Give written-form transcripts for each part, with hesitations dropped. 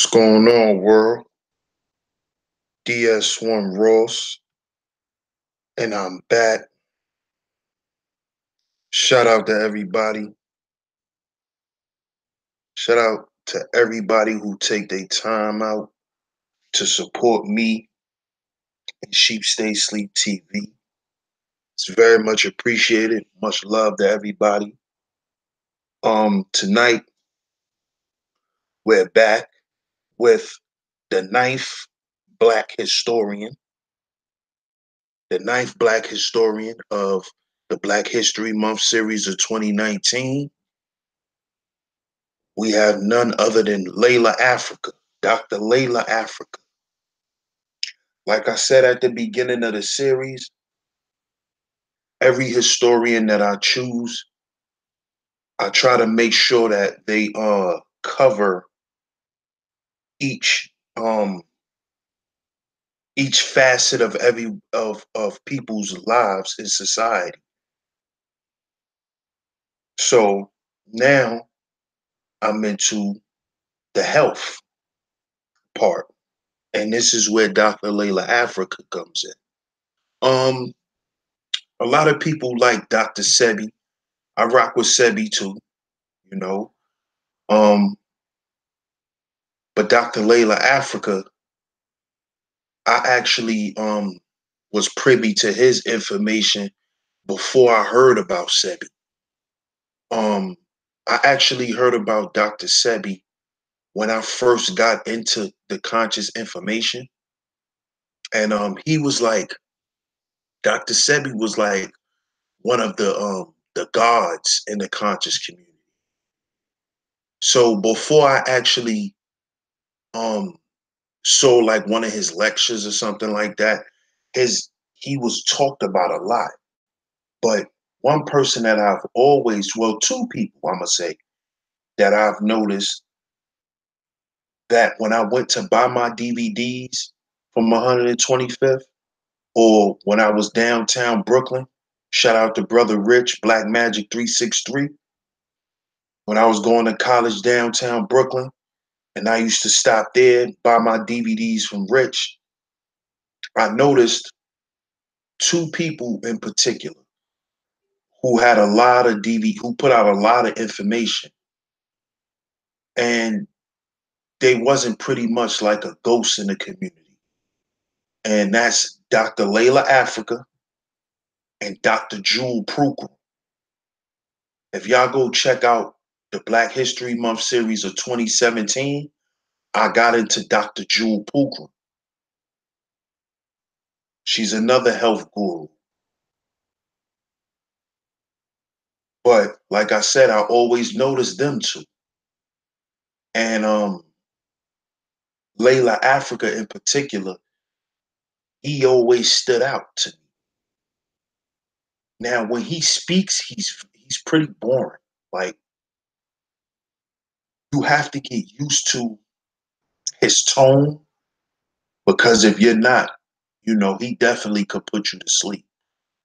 What's going on, world? DS1 Ross, and I'm back. Shout out to everybody. Shout out to everybody who take their time out to support me and Sheep Stay Sleep TV. It's very much appreciated. Much love to everybody. Tonight we're back with the ninth black historian, the ninth black historian of the Black History Month series of 2019. We have none other than Llaila Afrika, Dr. Llaila Afrika. Like I said at the beginning of the series, every historian that I choose, I try to make sure that they cover each each facet of every of people's lives in society. So now I'm into the health part, and this is where Dr. Llaila Afrika comes in. A lot of people like Dr. Sebi. I rock with Sebi too, you know. Um, but Dr. Llaila Afrika, I actually was privy to his information before I heard about Sebi. Um, I actually heard about Dr. Sebi when I first got into the conscious information. And he was like, Dr. Sebi was like one of the gods in the conscious community. So before I actually um saw like one of his lectures or something like that, his he was talked about a lot. But one person that I've always, well, two people I'm gonna say that I've noticed that when I went to buy my DVDs from 125th, or when I was downtown Brooklyn, shout out to Brother Rich, Black Magic 363. When I was going to college downtown Brooklyn, and I used to stop there, buy my DVDs from Rich, I noticed two people in particular who had a lot of who put out a lot of information, and they wasn't pretty much like a ghost in the community. And that's Dr. Llaila Afrika and Dr. Jewel Pruker. If y'all go check out the Black History Month series of 2017, I got into Dr. Jewel Pruker. She's another health guru. But like I said, I always noticed them two. And Llaila Afrika in particular, he always stood out to me. Now, when he speaks, he's pretty boring. Like, you have to get used to his tone, because if you're not, he definitely could put you to sleep.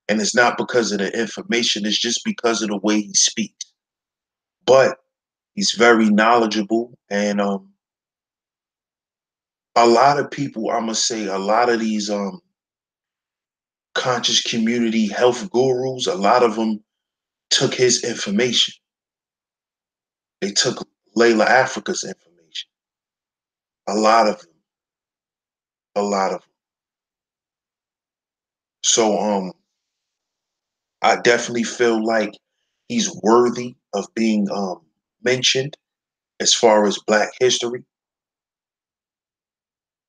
And it's not because of the information, it's just because of the way he speaks. But he's very knowledgeable, and a lot of people, I'm gonna say, a lot of these conscious community health gurus, a lot of them took his information. They took Llaila Afrika's information. A lot of them. A lot of them. So I definitely feel like he's worthy of being mentioned as far as Black history,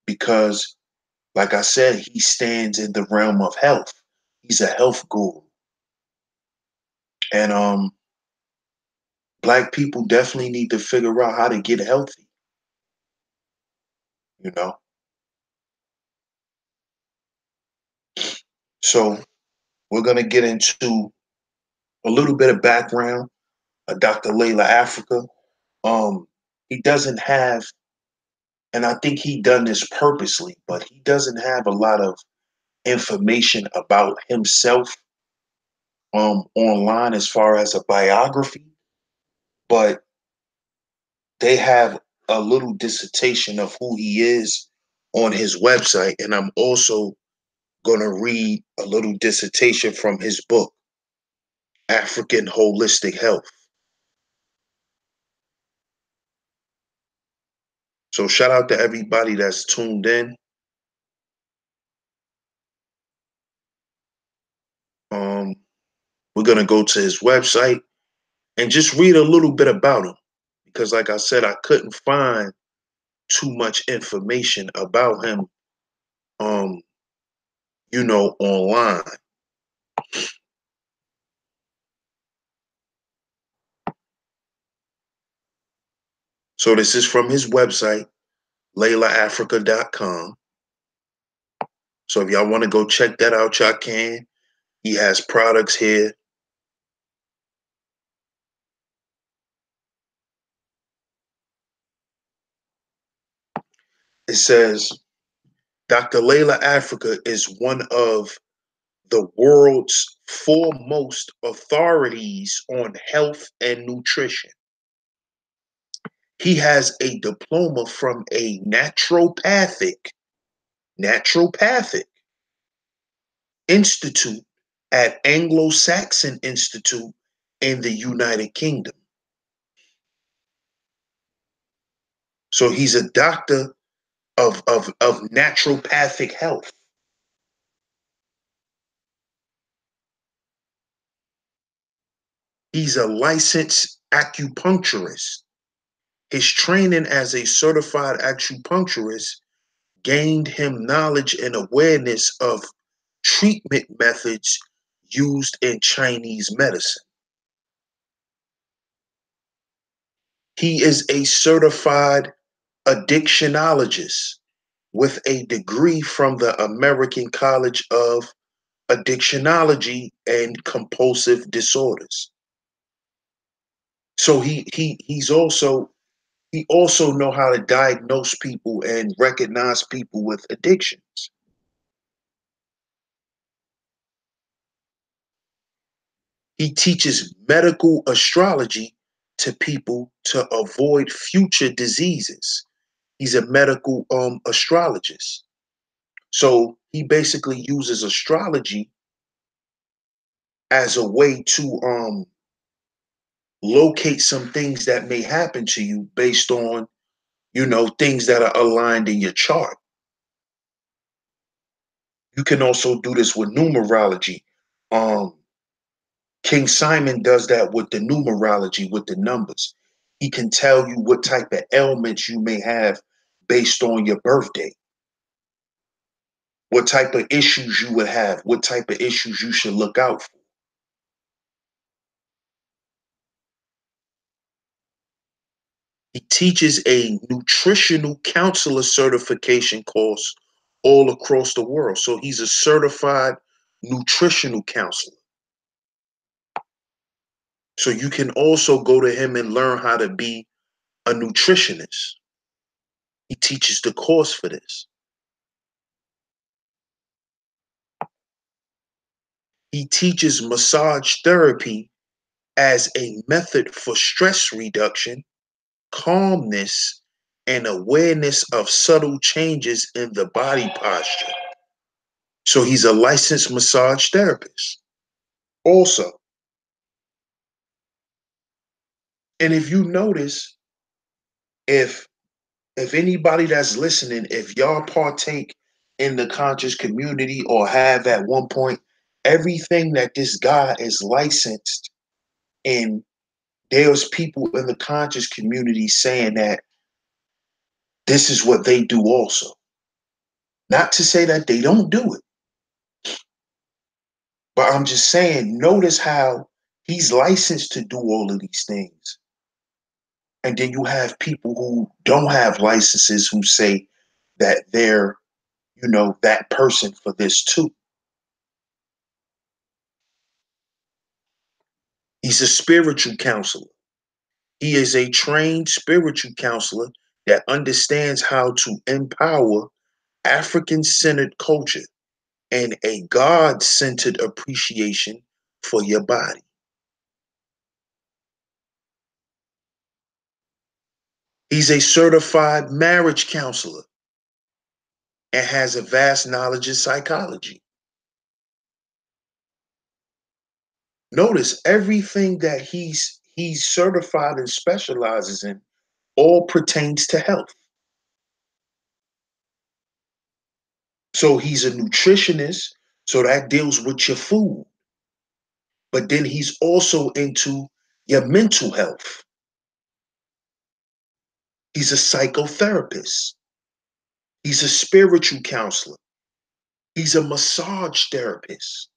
because, like I said, he stands in the realm of health. He's a health guru. And Black people definitely need to figure out how to get healthy, you know? So we're gonna get into a little bit of background of Dr. Llaila Afrika. He doesn't have, and I think he done this purposely, but he doesn't have a lot of information about himself online as far as a biography, but they have a little dissertation of who he is on his website, and I'm also going to read a little dissertation from his book, African Holistic Health. So shout out to everybody that's tuned in. We're going to go to his website and just read a little bit about him, because like I said, I couldn't find too much information about him, um, online. So this is from his website, LailaAfrica.com. So if y'all want to go check that out, y'all can. He has products here. It says, Dr. Llaila Afrika is one of the world's foremost authorities on health and nutrition. He has a diploma from a naturopathic institute at Anglo-Saxon Institute in the United Kingdom. So he's a doctor of naturopathic health. He's a licensed acupuncturist. His training as a certified acupuncturist gained him knowledge and awareness of treatment methods used in Chinese medicine. He is a certified addictionologist with a degree from the American College of Addictionology and Compulsive Disorders. So he also know how to diagnose people and recognize people with addictions. He teaches medical astrology to people to avoid future diseases. He's a medical astrologist. So he basically uses astrology as a way to locate some things that may happen to you based on, things that are aligned in your chart. You can also do this with numerology. Um, King Simon does that with the numerology, with the numbers. He can tell you what type of ailments you may have based on your birthday, what type of issues you would have, what type of issues you should look out for. He teaches a nutritional counselor certification course all across the world. So he's a certified nutritional counselor. So you can also go to him and learn how to be a nutritionist. He teaches the course for this. He teaches massage therapy as a method for stress reduction, calmness, and awareness of subtle changes in the body posture. So he's a licensed massage therapist also. And if you notice, if anybody that's listening, if y'all partake in the conscious community or have at one point, everything that this guy is licensed in, there's people in the conscious community saying that this is what they do also. Not to say that they don't do it, but I'm just saying, notice how he's licensed to do all of these things. And then you have people who don't have licenses who say that they're, that person for this too. He's a spiritual counselor. He is a trained spiritual counselor that understands how to empower African-centered culture and a God-centered appreciation for your body. He's a certified marriage counselor and has a vast knowledge of psychology. Notice everything that he's certified and specializes in all pertains to health. So he's a nutritionist, so that deals with your food. But then he's also into your mental health. He's a psychotherapist. He's a spiritual counselor. He's a massage therapist.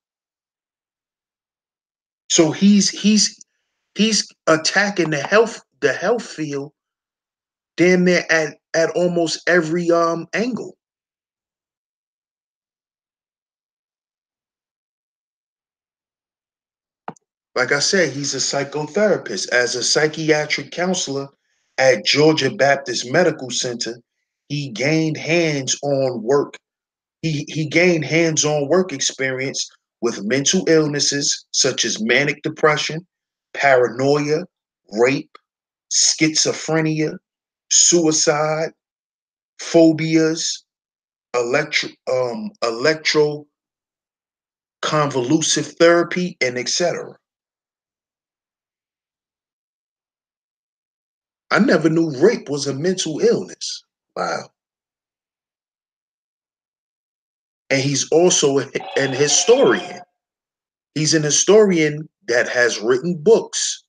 So he's attacking the health field damn near at almost every angle. Like I said, he's a psychotherapist. As a psychiatric counselor at Georgia Baptist Medical Center, he gained hands-on work. He gained hands-on work experience with mental illnesses such as manic depression, paranoia, rape, schizophrenia, suicide, phobias, electro convolusive therapy, and etc. I never knew rape was a mental illness. Wow. And he's also an historian. He's an historian that has written books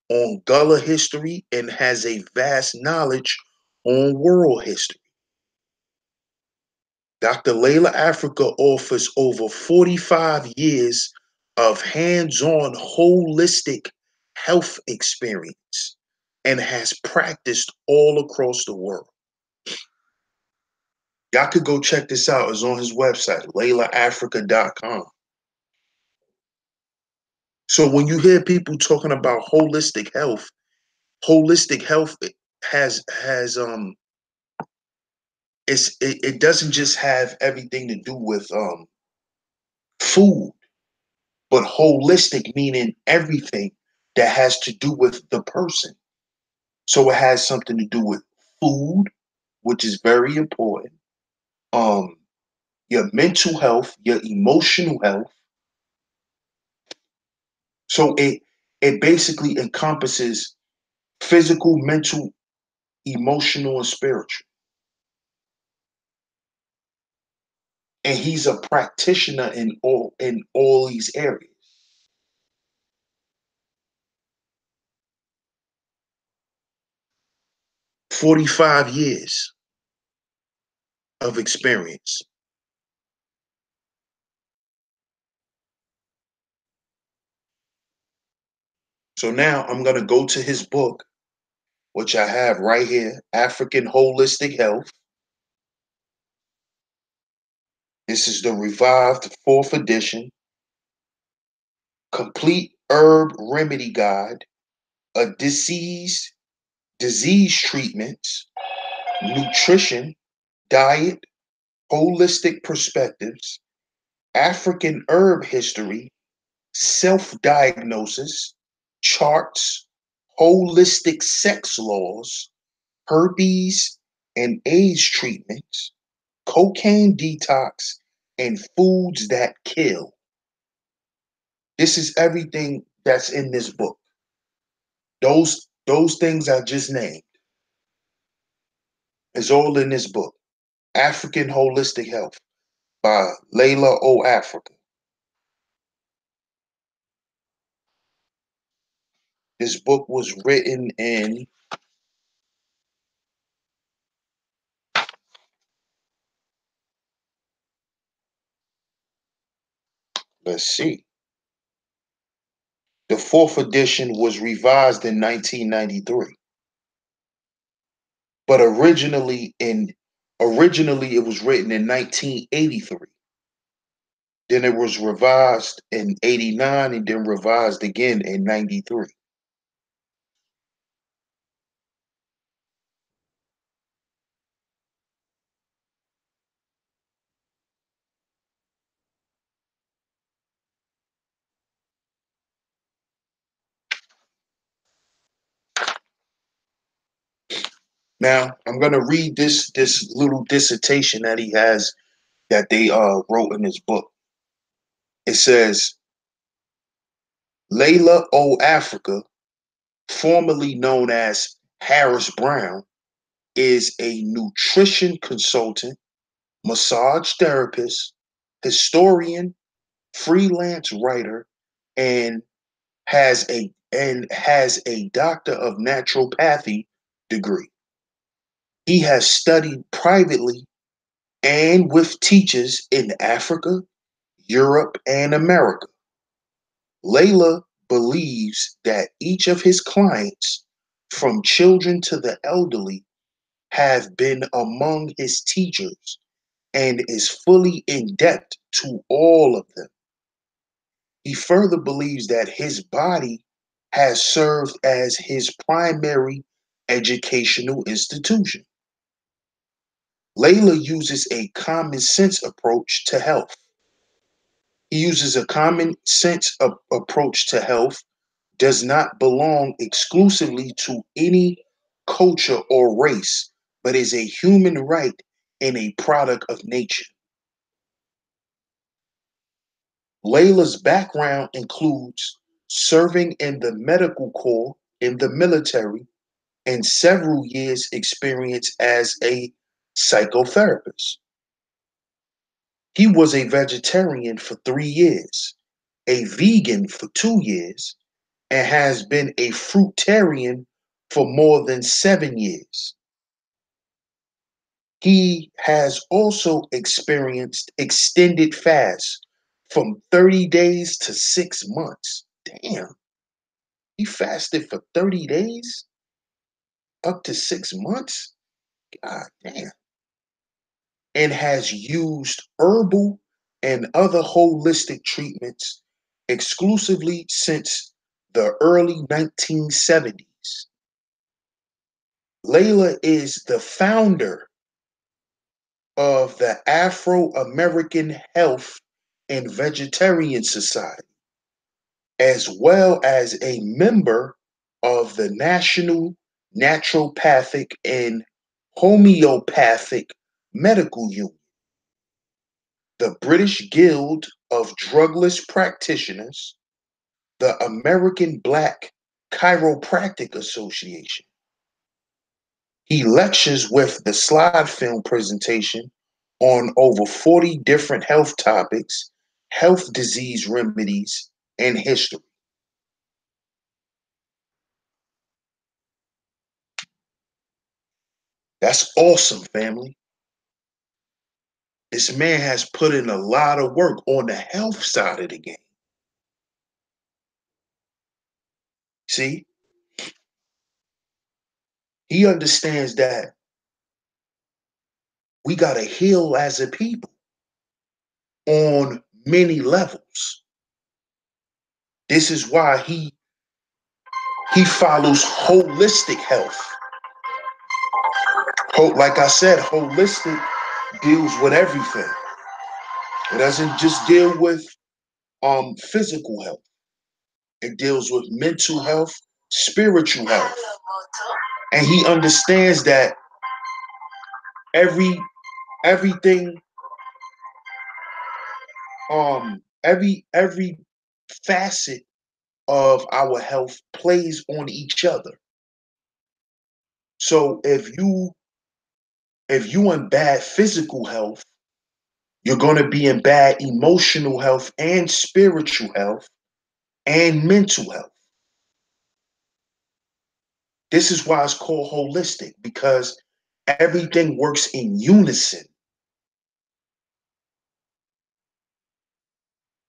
on Gullah history and has a vast knowledge on world history. Dr. Llaila Afrika offers over 45 years of hands-on holistic health experience and has practiced all across the world. Y'all could go check this out. It's on his website, LailaAfrica.com. So when you hear people talking about holistic health has it doesn't just have everything to do with food, but holistic meaning everything that has to do with the person. So it has something to do with food, which is very important. Um, your mental health, your emotional health. So it basically encompasses physical, mental, emotional, and spiritual. And he's a practitioner in all these areas. 45 years of experience. So now I'm going to go to his book, which I have right here, African Holistic Health. This is the revived fourth edition, Complete Herb Remedy Guide, a disease treatments, nutrition, diet, holistic perspectives, African herb history, self-diagnosis, charts, holistic sex laws, herpes and AIDS treatments, cocaine detox, and foods that kill. This is everything that's in this book. Those things I just named is all in this book. African Holistic Health by Llaila O. Afrika. This book was written in, let's see, the fourth edition was revised in 1993, but originally it was written in 1983. Then it was revised in 89 and then revised again in 93. Now, I'm going to read this little dissertation that he has that they wrote in his book. It says, Llaila Afrika, formerly known as Harris Brown, is a nutrition consultant, massage therapist, historian, freelance writer, and has a doctor of naturopathy degree. He has studied privately and with teachers in Africa, Europe, and America. Llaila believes that each of his clients, from children to the elderly, have been among his teachers and is fully in debt to all of them. He further believes that his body has served as his primary educational institution. Llaila uses a common sense approach to health. He uses a common sense approach to health, does not belong exclusively to any culture or race, but is a human right and a product of nature. Llaila's background includes serving in the medical corps, in the military, and several years' experience as a psychotherapist. He was a vegetarian for 3 years, a vegan for 2 years, and has been a fruitarian for more than 7 years. He has also experienced extended fasts from 30 days to 6 months. Damn, he fasted for 30 days up to 6 months? God damn. And has used herbal and other holistic treatments exclusively since the early 1970s. Llaila is the founder of the Afro American Health and Vegetarian Society, as well as a member of the National Naturopathic and Homeopathic Medical Union, the British Guild of Drugless Practitioners, the American Black Chiropractic Association. He lectures with the slide film presentation on over 40 different health topics, health disease remedies, and history. That's awesome, family. This man has put in a lot of work on the health side of the game. See, he understands that we got to heal as a people on many levels. This is why he follows holistic health. Like I said, holistic deals with everything. It doesn't just deal with physical health. It deals with mental health, spiritual health. And he understands that everything every facet of our health plays on each other. So if you in bad physical health, you're going to be in bad emotional health and spiritual health and mental health. This is why it's called holistic, because everything works in unison.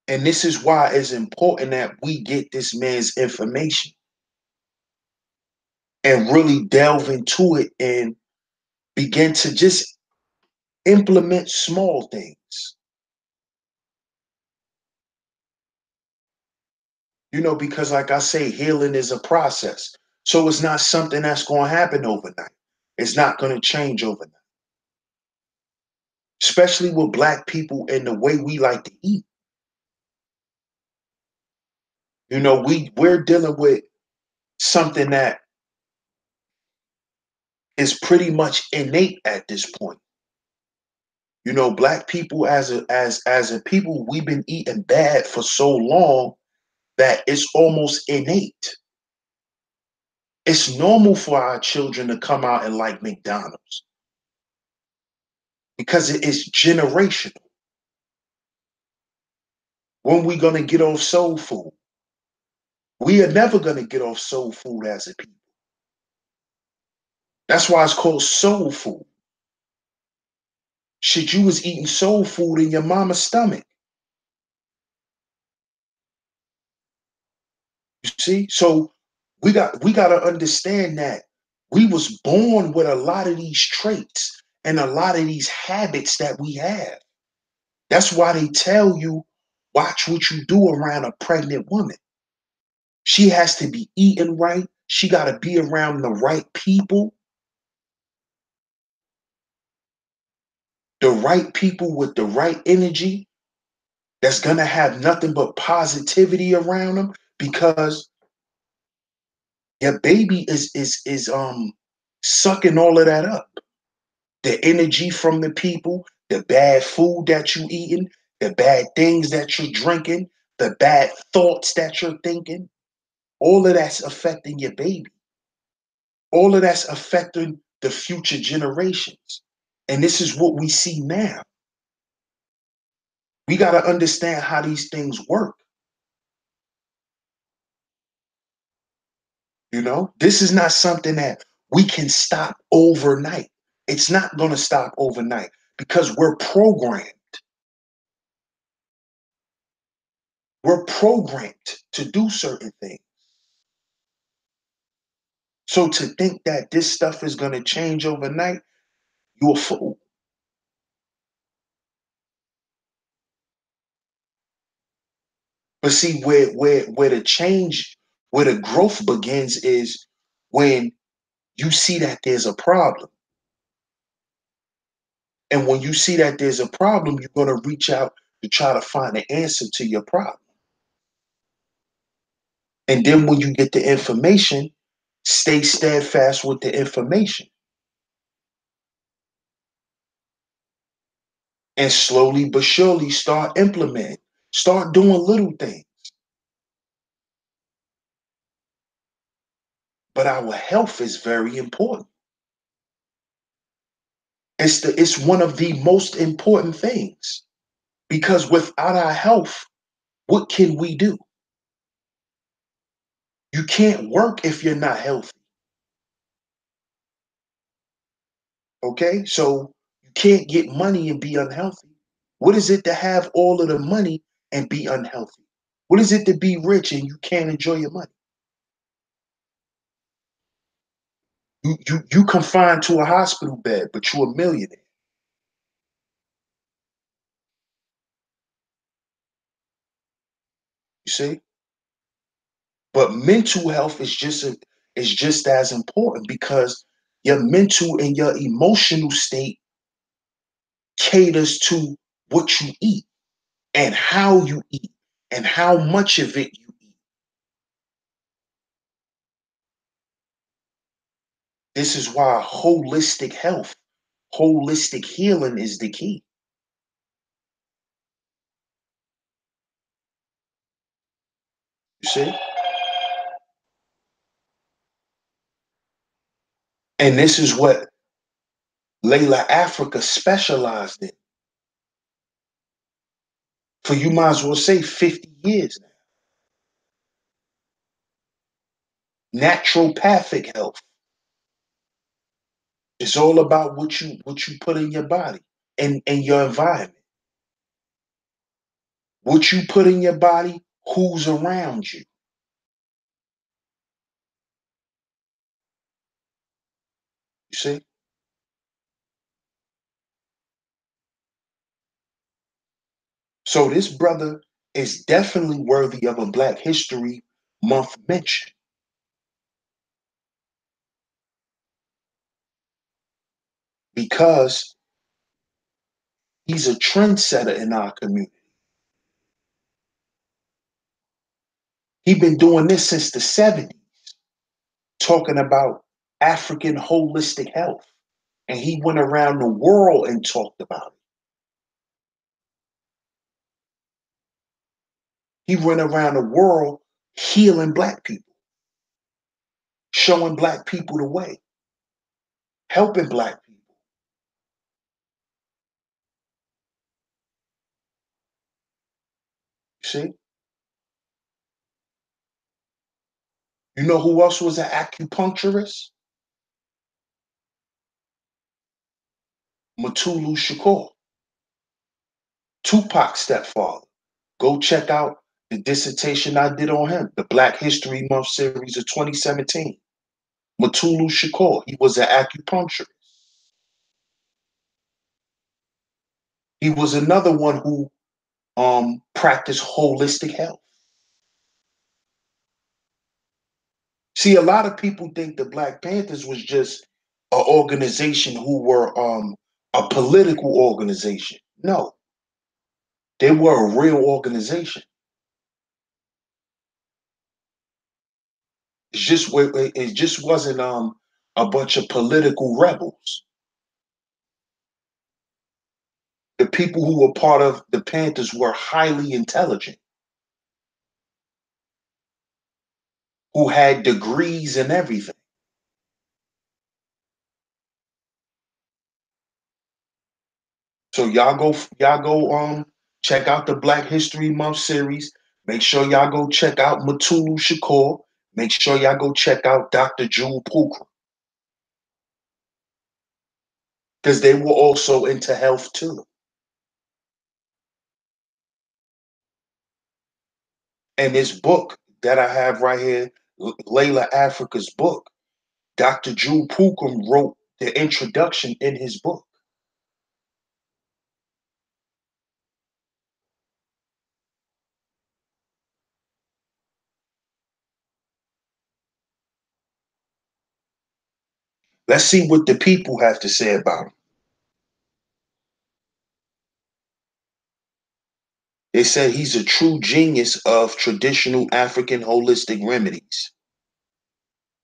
And this is why it's important that we get this man's information and really delve into it and begin to just implement small things. Because like I say, healing is a process. So it's not something that's going to happen overnight. It's not going to change overnight. Especially with Black people and the way we like to eat. We're dealing with something that is pretty much innate at this point. You know, black people as a people, we've been eating bad for so long that it's almost innate. It's normal for our children to come out and like McDonald's because it is generational. When we gonna get off soul food? We are never gonna get off soul food as a people. That's why it's called soul food. Shit, you was eating soul food in your mama's stomach. You see? So we gotta understand that we was born with a lot of these traits and a lot of these habits that we have. That's why they tell you, watch what you do around a pregnant woman. She has to be eating right. She got to be around the right people, the right people with the right energy that's going to have nothing but positivity around them because your baby is sucking all of that up. The energy from the people, the bad food that you eating, the bad things that you're drinking, the bad thoughts that you're thinking, all of that's affecting your baby. All of that's affecting the future generations. And this is what we see now. We got to understand how these things work. You know, this is not something that we can stop overnight. It's not going to stop overnight because we're programmed. We're programmed to do certain things. So to think that this stuff is going to change overnight, you're a fool. But see, where the change, where the growth begins is when you see that there's a problem. And when you see that there's a problem, you're going to reach out to try to find an answer to your problem. And then when you get the information, stay steadfast with the information and slowly but surely start implementing, start doing little things. But our health is very important. It's one of the most important things because without our health, what can we do? You can't work if you're not healthy. Okay, so you can't get money and be unhealthy. What is it to have all of the money and be unhealthy? What is it to be rich and you can't enjoy your money? You confined to a hospital bed, but you're a millionaire. You see? But mental health is just as important because your mental and your emotional state caters to what you eat and how you eat and how much of it you eat. This is why holistic health, holistic healing is the key. You see? And this is what Layla Africa specialized in. For you might as well say 50 years now. Naturopathic health. It's all about what you put in your body and your environment. What you put in your body, who's around you. You see? So this brother is definitely worthy of a Black History Month mention because he's a trendsetter in our community. He's been doing this since the 70s, talking about African holistic health. And he went around the world and talked about it. He went around the world healing black people, showing black people the way, helping black people. See? You know who else was an acupuncturist? Mutulu Shakur, Tupac's stepfather. Go check out the dissertation I did on him, the Black History Month series of 2017. Mutulu Shakur, he was an acupuncturist. He was another one who practiced holistic health. See, a lot of people think the Black Panthers was just an organization who were a political organization. No, they were a real organization. It just wasn't a bunch of political rebels. The people who were part of the Panthers were highly intelligent, who had degrees and everything. So y'all go check out the Black History Month series. Make sure y'all go check out Mutulu Shakur. Make sure y'all go check out Dr. Jewel Pookrum. Because they were also into health too. And this book that I have right here, Llaila Afrika's book, Dr. Jewel Pookrum wrote the introduction in his book. Let's see what the people have to say about him. They said he's a true genius of traditional African holistic remedies.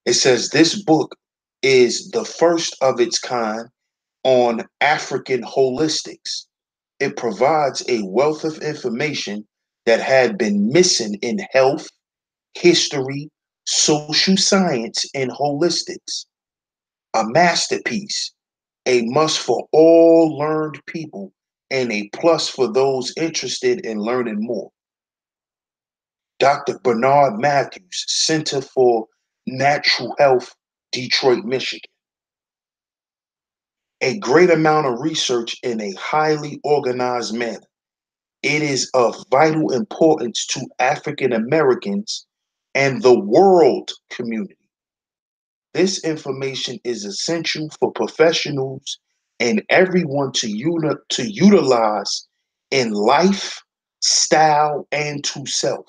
It says this book is the first of its kind on African holistics. It provides a wealth of information that had been missing in health, history, social science, and holistics. A masterpiece, a must for all learned people, and a plus for those interested in learning more. Dr. Bernard Matthews, Center for Natural Health, Detroit, Michigan. A great amount of research in a highly organized manner. It is of vital importance to African Americans and the world community. This information is essential for professionals and everyone to utilize in life, style, and to self.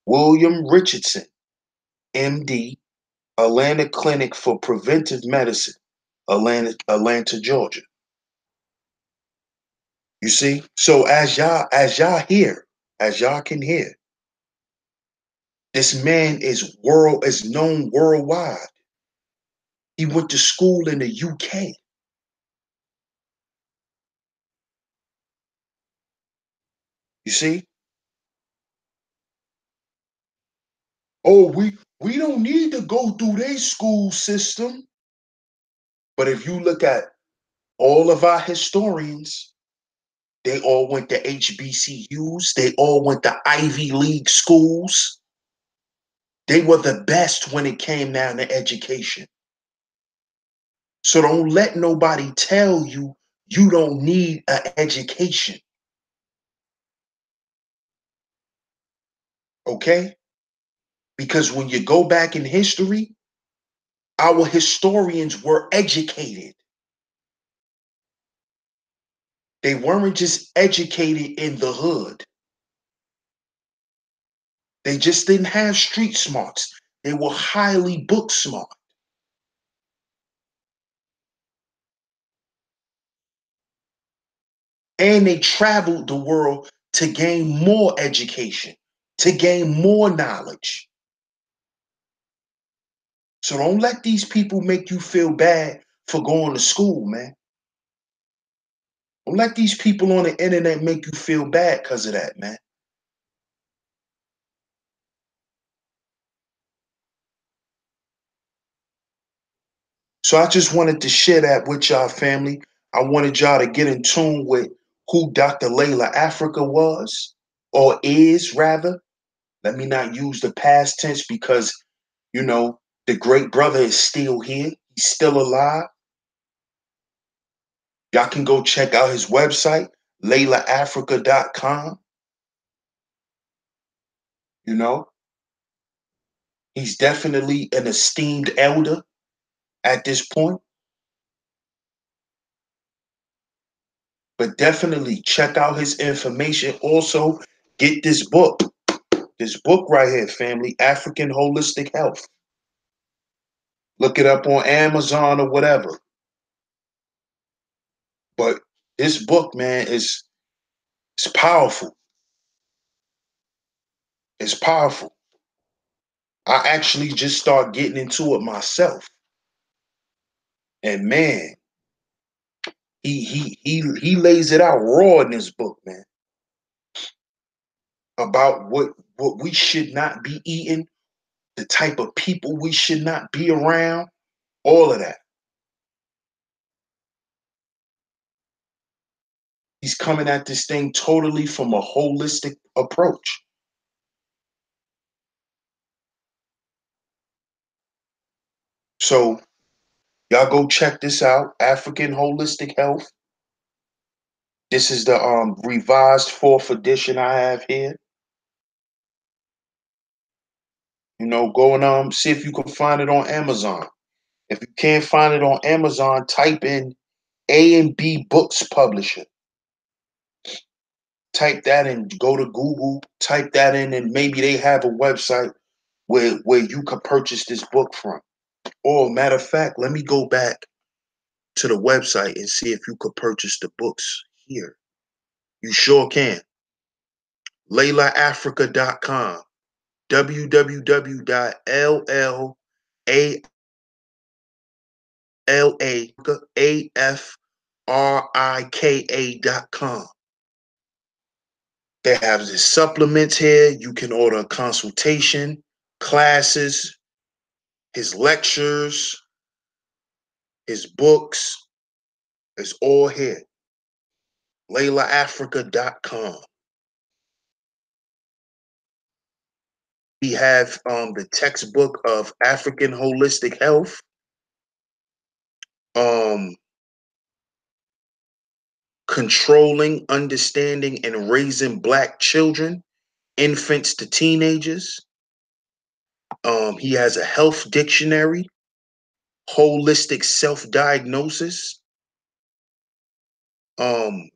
William Richardson, MD, Atlanta Clinic for Preventive Medicine, Atlanta, Georgia. You see? So as y'all can hear, this man is known worldwide. He went to school in the UK. You see? Oh, we don't need to go through their school system. But if you look at all of our historians, they all went to HBCUs, they all went to Ivy League schools. They were the best when it came down to education. So don't let nobody tell you you don't need an education. Okay? Because when you go back in history, our historians were educated. They weren't just educated in the hood. They just didn't have street smarts. They were highly book smart. And they traveled the world to gain more education, to gain more knowledge. So don't let these people make you feel bad for going to school, man. Don't let these people on the internet make you feel bad because of that, man. So I just wanted to share that with y'all, family. I wanted y'all to get in tune with who Dr. Llaila Afrika was, or is rather. Let me not use the past tense because, you know, the great brother is still here. He's still alive. Y'all can go check out his website, LailaAfrica.com. You know, he's definitely an esteemed elder at this point, but definitely check out his information. Also, get this book right here, family, African Holistic Health. Look it up on Amazon or whatever. But this book, man, is it's powerful. It's powerful. I actually just start getting into it myself. And man, he lays it out raw in this book, man, about what we should not be eating, the type of people we should not be around, all of that. He's coming at this thing totally from a holistic approach. So y'all go check this out, African Holistic Health. This is the revised fourth edition I have here. You know, go and see if you can find it on Amazon. If you can't find it on Amazon, type in A and B Books Publisher. Type that in, go to Google, type that in, and maybe they have a website where you can purchase this book from. Or matter of fact, let me go back to the website and see if you could purchase the books here. You sure can. LailaAfrica.com. www.LailaAfrika.com. They have the supplements here. You can order a consultation, classes, his lectures, his books. It's all here. LailaAfrica.com. We have the textbook of African Holistic Health. Um, Controlling, Understanding, and Raising Black Children, Infants to Teenagers. He has a health dictionary, holistic self-diagnosis,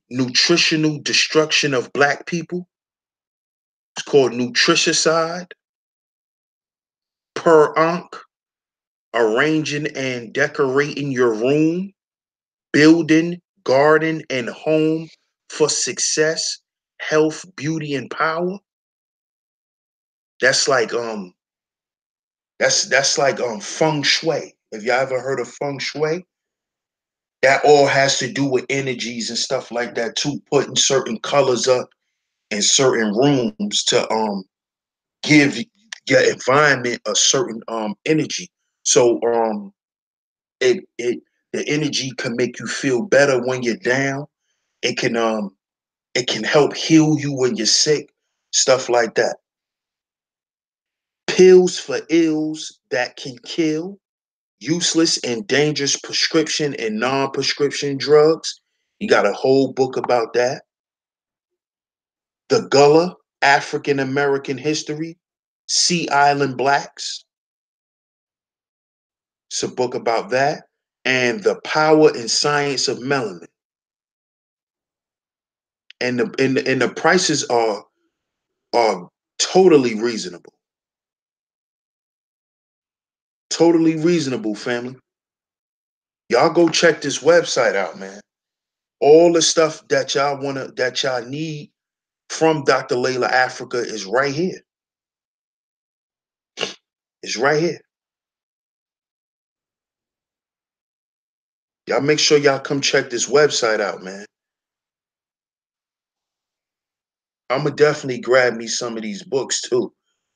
nutritional destruction of Black people. It's called Nutriticide. Per Ankh, Arranging and Decorating Your Room, Building, Garden, and Home for Success, Health, Beauty, and Power. That's like that's like feng shui. Have y'all ever heard of feng shui? That all has to do with energies and stuff like that too, putting certain colors up in certain rooms to give your environment a certain energy. So it the energy can make you feel better when you're down. It can help heal you when you're sick, stuff like that. Pills for ills that can kill, useless and dangerous prescription and non-prescription drugs. You got a whole book about that. The Gullah, African American History, Sea Island Blacks. It's a book about that. And The Power and Science of Melanin. And the prices are totally reasonable. Totally reasonable, family. Y'all go check this website out, man. All the stuff that y'all need from Dr. Llaila Afrika is right here. It's right here. Y'all make sure y'all come check this website out, man. I'ma definitely grab me some of these books too,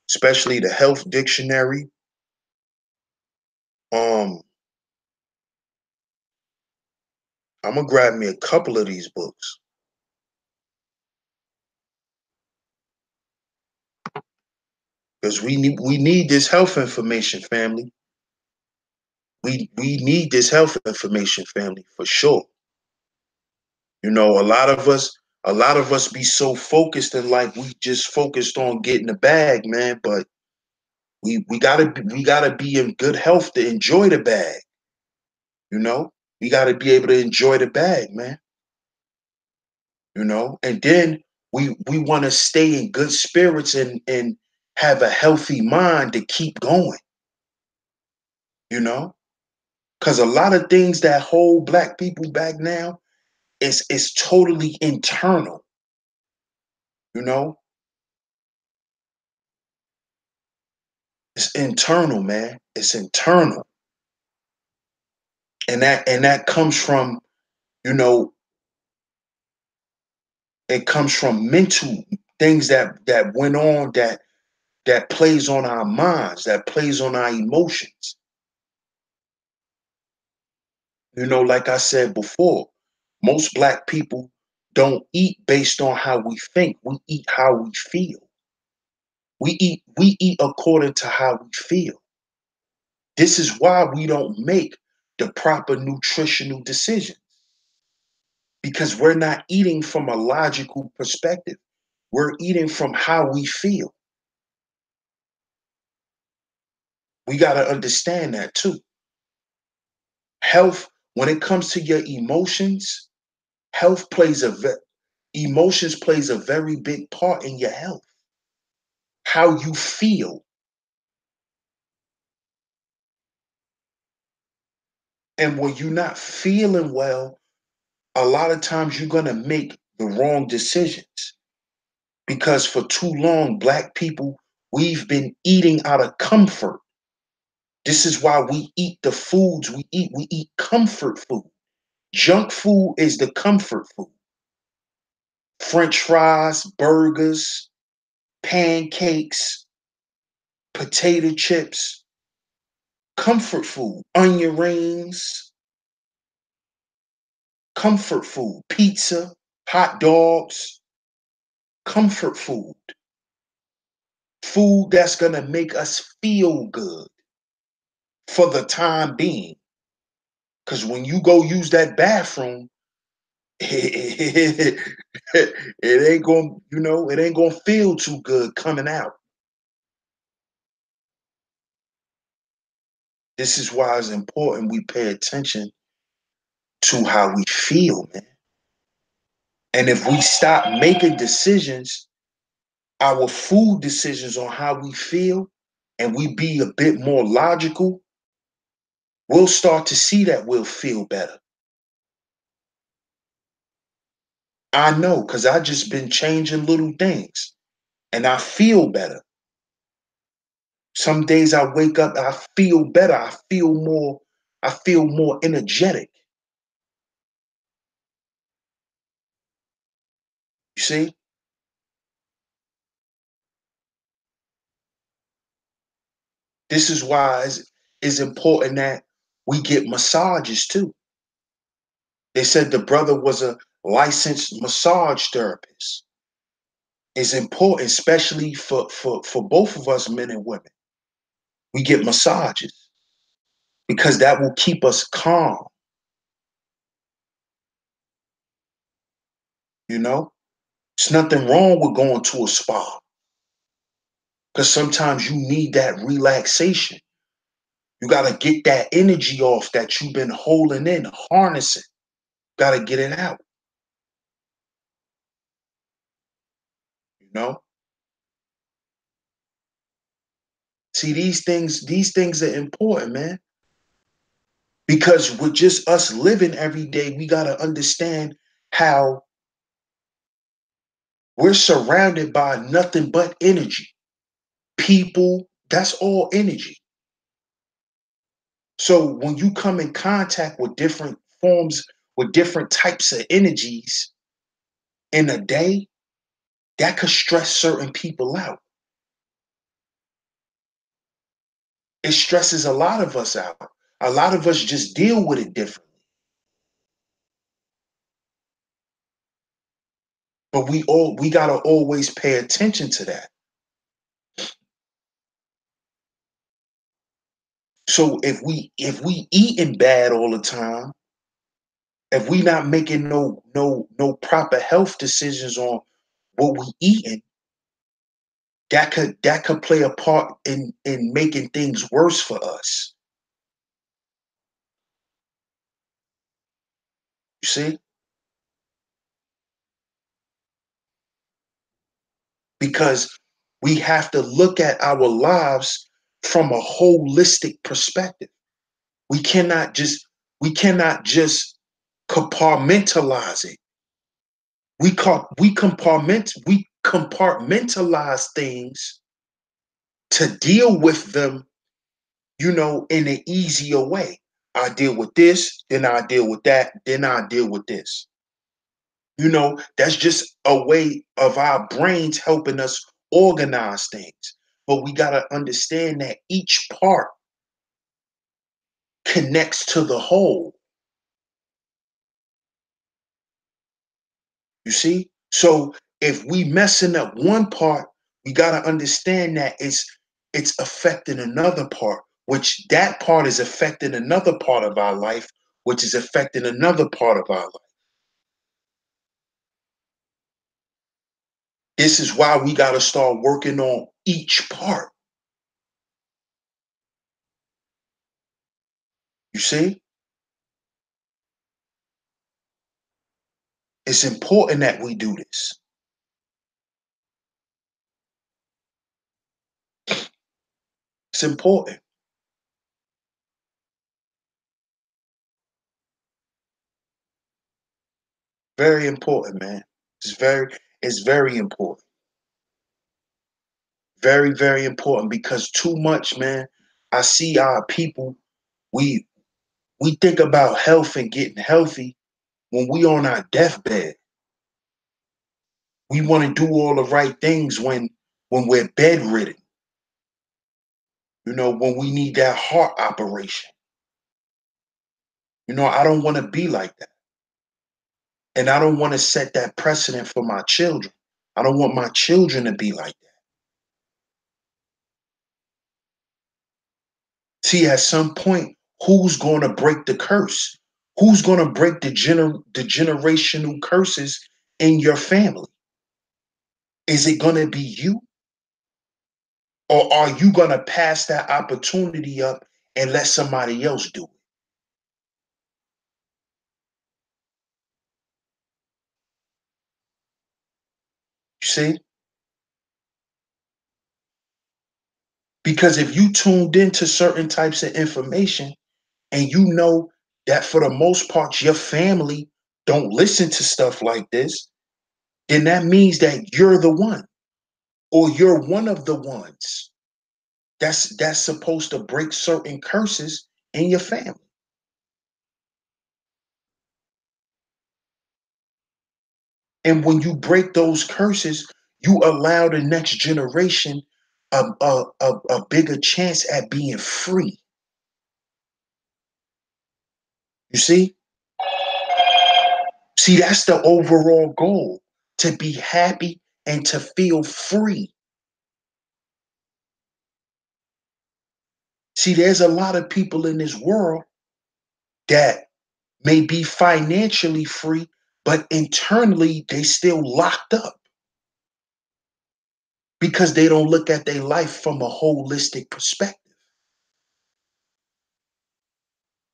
especially the Health Dictionary. Um, I'm gonna grab me a couple of these books because we need this health information, family. We need this health information, family, for sure. You know, a lot of us be so focused and like we just focused on getting the bag, man. But we gotta be in good health to enjoy the bag. You know, we gotta be able to enjoy the bag, man. You know, and then we want to stay in good spirits and have a healthy mind to keep going. You know, because a lot of things that hold black people back now is totally internal. You know, it's internal, man. It's internal, and that comes from, you know, it comes from mental things that went on that plays on our minds, that plays on our emotions. You know, like I said before, most black people don't eat based on how we think. We eat how we feel. We eat according to how we feel. This is why we don't make the proper nutritional decisions because we're not eating from a logical perspective. We're eating from how we feel. We got to understand that too. Health, when it comes to your emotions, health plays emotions plays a very big part in your health. How you feel. And when you're not feeling well, a lot of times you're going to make the wrong decisions because for too long, black people, we've been eating out of comfort. This is why we eat the foods we eat. We eat comfort food. Junk food is the comfort food. French fries, burgers, pancakes, potato chips, comfort food, onion rings, comfort food, pizza, hot dogs, comfort food. Food that's going to make us feel good for the time being. Because when you go use that bathroom, it ain't going, it ain't going to feel too good coming out. This is why it's important we pay attention to how we feel, man. And if we stop making decisions, our food decisions on how we feel, and we be a bit more logical, we'll start to see that we'll feel better. I know, because I just been changing little things and I feel better. Some days I wake up, I feel better. I feel more energetic. You see? This is why it's important that we get massages too. They said the brother was a licensed massage therapist. It's important, especially for both of us, men and women. We get massages because that will keep us calm, you know? There's nothing wrong with going to a spa because sometimes you need that relaxation. You got to get that energy off that you've been holding in, harnessing. Got to get it out, you know? See, these things are important, man. Because with just us living every day, we got to understand how we're surrounded by nothing but energy. People, that's all energy. So when you come in contact with different forms with different types of energies in a day, that could stress certain people out. It stresses a lot of us out. A lot of us just deal with it differently. But we gotta always pay attention to that. So if we eating bad all the time, if we not making no proper health decisions on what we eating, that could play a part in making things worse for us. You see? Because we have to look at our lives from a holistic perspective. We cannot just we cannot just compartmentalize it. We compartmentalize things to deal with them, in an easier way. I deal with this, then I deal with that, then I deal with this. That's just a way of our brains helping us organize things. But we got to understand that each part connects to the whole. You see? So if we messing up one part, we got to understand that it's affecting another part, which that part is affecting another part of our life, which is affecting another part of our life. This is why we got to start working on each part. You see? It's important that we do this. It's important. Very important, man. It's very important. Very, very important because too much, man. I see our people, we we think about health and getting healthy when we on our deathbed. We want to do all the right things when we're bedridden, when we need that heart operation. I don't want to be like that. And I don't want to set that precedent for my children. I don't want my children to be like that. See, at some point, who's going to break the curse? Who's going to break the generational curses in your family? Is it going to be you? Or are you going to pass that opportunity up and let somebody else do it? You see? Because if you tuned into certain types of information and you know that for the most part your family don't listen to stuff like this, then that means that you're the one or you're one of the ones that's supposed to break certain curses in your family. And when you break those curses, you allow the next generation a bigger chance at being free. You see? See, that's the overall goal, to be happy and to feel free. See, there's a lot of people in this world that may be financially free, but internally they still locked up because they don't look at their life from a holistic perspective.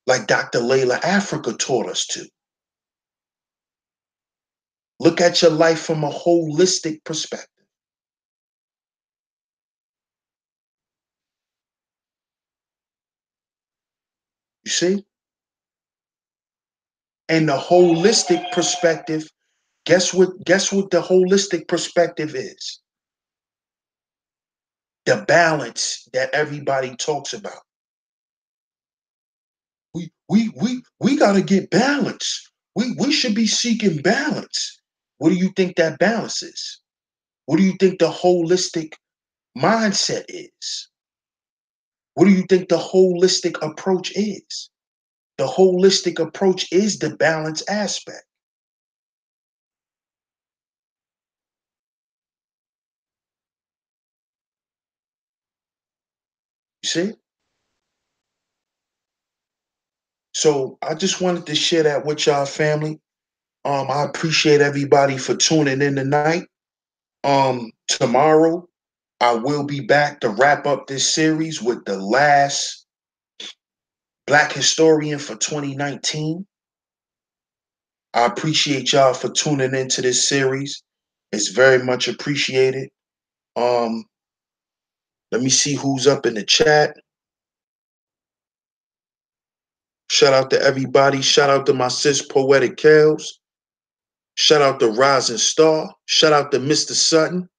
Like Dr. Llaila Afrika taught us to. Look at your life from a holistic perspective. You see? And the holistic perspective, guess what the holistic perspective is? The balance that everybody talks about. We gotta get balance. We should be seeking balance. What do you think that balance is? What do you think the holistic mindset is? What do you think the holistic approach is? The holistic approach is the balance aspect. You see? So I just wanted to share that with y'all family. I appreciate everybody for tuning in tonight. Tomorrow I will be back to wrap up this series with the last Black historian for 2019. I appreciate y'all for tuning into this series. It's very much appreciated. Um, Let me see who's up in the chat. Shout out to everybody. Shout out to my sis Poetic Kales. Shout out to Rising Star. Shout out to Mr. Sutton.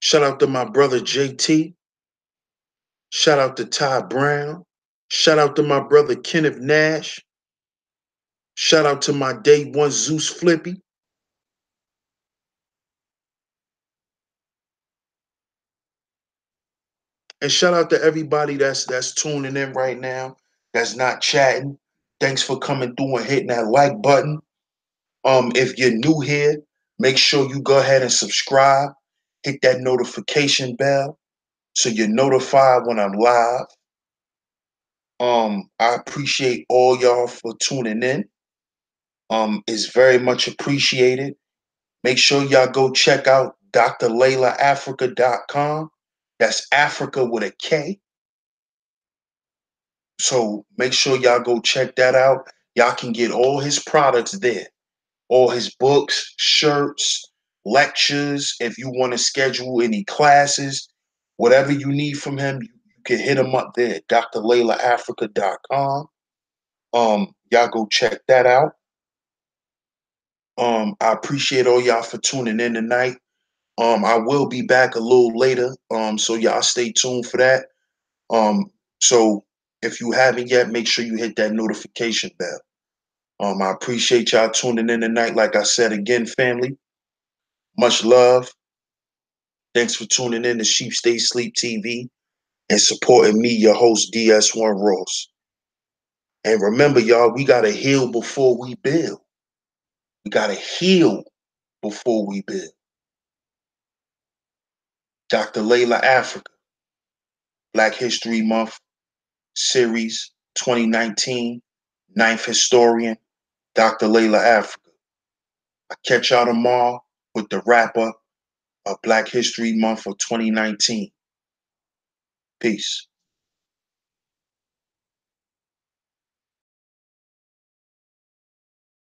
Shout out to my brother JT. Shout out to Ty Brown. Shout out to my brother Kenneth Nash. Shout out to my day one Zeus Flippy. And shout out to everybody that's tuning in right now, that's not chatting. Thanks for coming through and hitting that like button. If you're new here, make sure you go ahead and subscribe. Hit that notification bell so you're notified when I'm live. I appreciate all y'all for tuning in. It's very much appreciated. Make sure y'all go check out drLailaAfrica.com. That's Africa with a K. So make sure y'all go check that out. Y'all can get all his products there, all his books, shirts, lectures. If you want to schedule any classes, whatever you need from him, you can hit him up there, drLailaAfrica.com. Y'all go check that out. I appreciate all y'all for tuning in tonight. I will be back a little later. So y'all stay tuned for that. Um, so if you haven't yet, make sure you hit that notification bell. I appreciate y'all tuning in tonight. Like I said again, family, much love. Thanks for tuning in to Sheep Stay Sleep TV and supporting me, your host, DS1 Ross. And remember, y'all, we gotta heal before we build. We gotta heal before we build. Dr. Llaila Afrika, Black History Month Series 2019, Ninth Historian, Dr. Llaila Afrika. I catch y'all tomorrow with the wrap up of Black History Month of 2019. Peace.